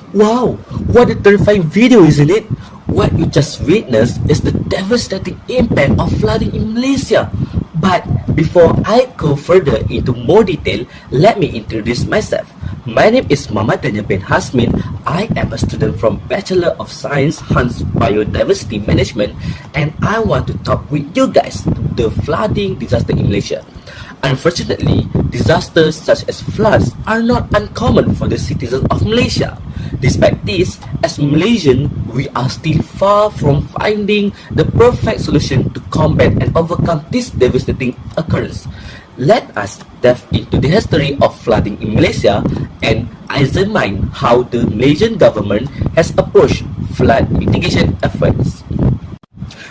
Wow, what a terrifying video, isn't it? What you just witnessed is the devastating impact of flooding in Malaysia. But before I go further into more detail, let me introduce myself. My name is Muhammad Daniel bin Hasmin. I am a student from Bachelor of Science Hans Biodiversity Management, and I want to talk with you guys the flooding disaster in Malaysia. Unfortunately, disasters such as floods are not uncommon for the citizens of Malaysia. Despite this, as Malaysians, we are still far from finding the perfect solution to combat and overcome this devastating occurrence. Let us delve into the history of flooding in Malaysia and examine how the Malaysian government has approached flood mitigation efforts.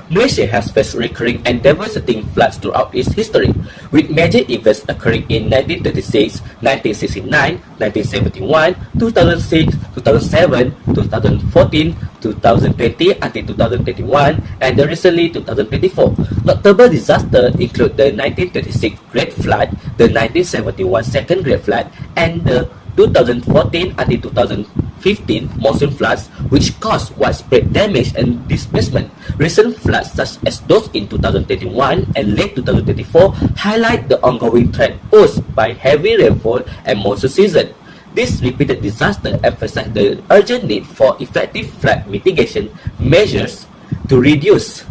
Malaysia has faced recurring and devastating floods throughout its history, with major events occurring in 1936, 1969, 1971, 2006, 2007, 2014, 2020 until 2021, and recently 2024. Notable disasters include the 1936 Great Flood, the 1971 Second Great Flood, and the 2014 until 2015 monsoon floods, which caused widespread damage and displacement. Recent floods, such as those in 2021 and late 2024, highlight the ongoing threat posed by heavy rainfall and monsoon season. This repeated disaster emphasized the urgent need for effective flood mitigation measures to reduce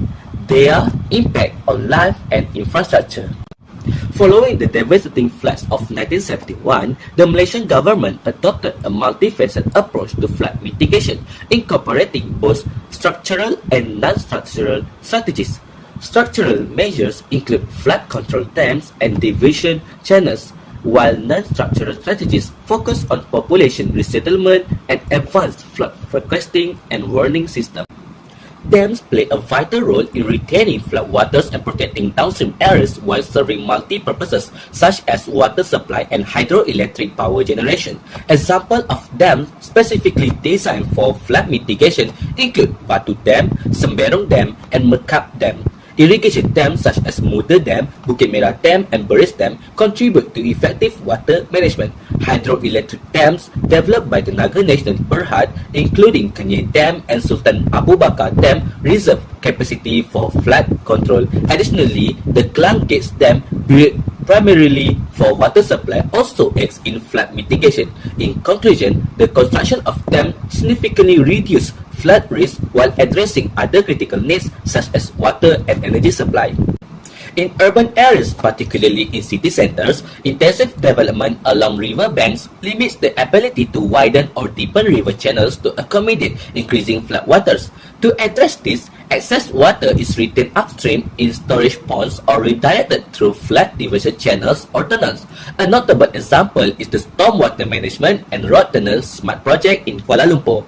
their impact on life and infrastructure. Following the devastating floods of 1971, the Malaysian government adopted a multifaceted approach to flood mitigation, incorporating both structural and non-structural strategies. Structural measures include flood control dams and diversion channels, while non-structural strategies focus on population resettlement and advanced flood forecasting and warning systems. Dams play a vital role in retaining floodwaters and protecting downstream areas while serving multi-purposes such as water supply and hydroelectric power generation. Examples of dams specifically designed for flood mitigation include Batu Dam, Semberong Dam, and Mekap Dam. Irrigation dams such as Muda Dam, Bukit Merah Dam, and Beris Dam contribute to effective water management. Hydroelectric dams developed by the Naga National Berhad, including Kenyir Dam and Sultan Abu Bakar Dam, reserve capacity for flood control. Additionally, the Klang Gates Dam, built primarily for water supply, also aids in flood mitigation. In conclusion, the construction of dams significantly reduces flood risk while addressing other critical needs such as water and energy supply. In urban areas, particularly in city centers, intensive development along river banks limits the ability to widen or deepen river channels to accommodate increasing floodwaters. To address this, excess water is retained upstream in storage ponds or redirected through flood diversion channels or tunnels. A notable example is the Stormwater Management and Road Tunnel Smart Project in Kuala Lumpur.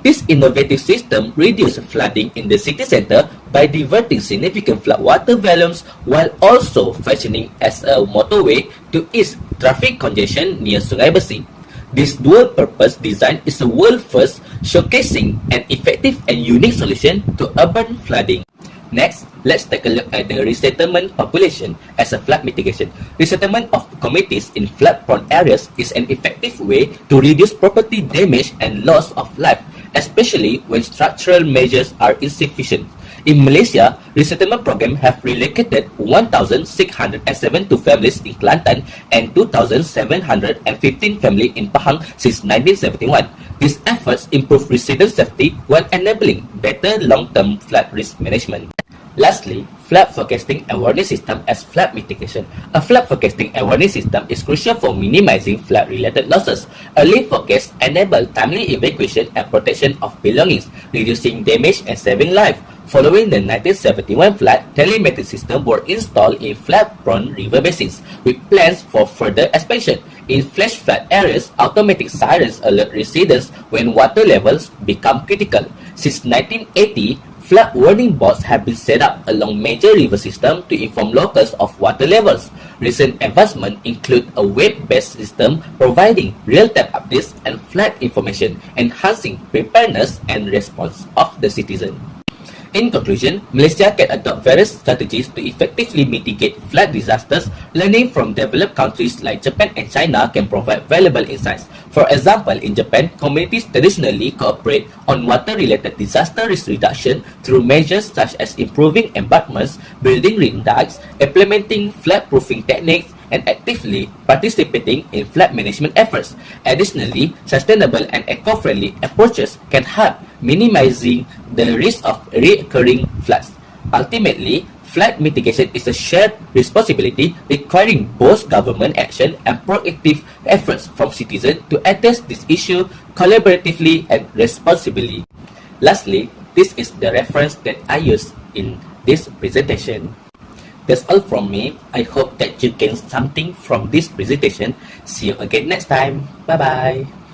This innovative system reduces flooding in the city center by diverting significant floodwater volumes while also functioning as a motorway to ease traffic congestion near Sungai Besi. This dual-purpose design is a world first, showcasing an effective and unique solution to urban flooding. Next, let's take a look at the resettlement population as a flood mitigation. Resettlement of communities in flood-prone areas is an effective way to reduce property damage and loss of life, especially when structural measures are insufficient. In Malaysia, resettlement programs have relocated 1,672 families in Kelantan and 2,715 families in Pahang since 1971. These efforts improve resident safety while enabling better long-term flood risk management. Lastly, flood forecasting awareness system as flood mitigation. A flood forecasting awareness system is crucial for minimizing flood-related losses. Early forecasts enable timely evacuation and protection of belongings, reducing damage and saving life. Following the 1971 flood, telemetric systems were installed in flood-prone river basins, with plans for further expansion. In flash flood areas, automatic sirens alert residents when water levels become critical. Since 1980, flood warning boards have been set up along major river systems to inform locals of water levels. Recent advancements include a web-based system providing real-time updates and flood information, enhancing preparedness and response of the citizen. In conclusion, Malaysia can adopt various strategies to effectively mitigate flood disasters. Learning from developed countries like Japan and China can provide valuable insights. For example, in Japan, communities traditionally cooperate on water-related disaster risk reduction through measures such as improving embankments, building rain dikes, implementing flood-proofing techniques, and actively participating in flood management efforts. Additionally, sustainable and eco-friendly approaches can help minimizing the risk of recurring floods. Ultimately, flood mitigation is a shared responsibility requiring both government action and proactive efforts from citizens to address this issue collaboratively and responsibly. Lastly, this is the reference that I used in this presentation. That's all from me. I hope that you gain something from this presentation. See you again next time. Bye bye.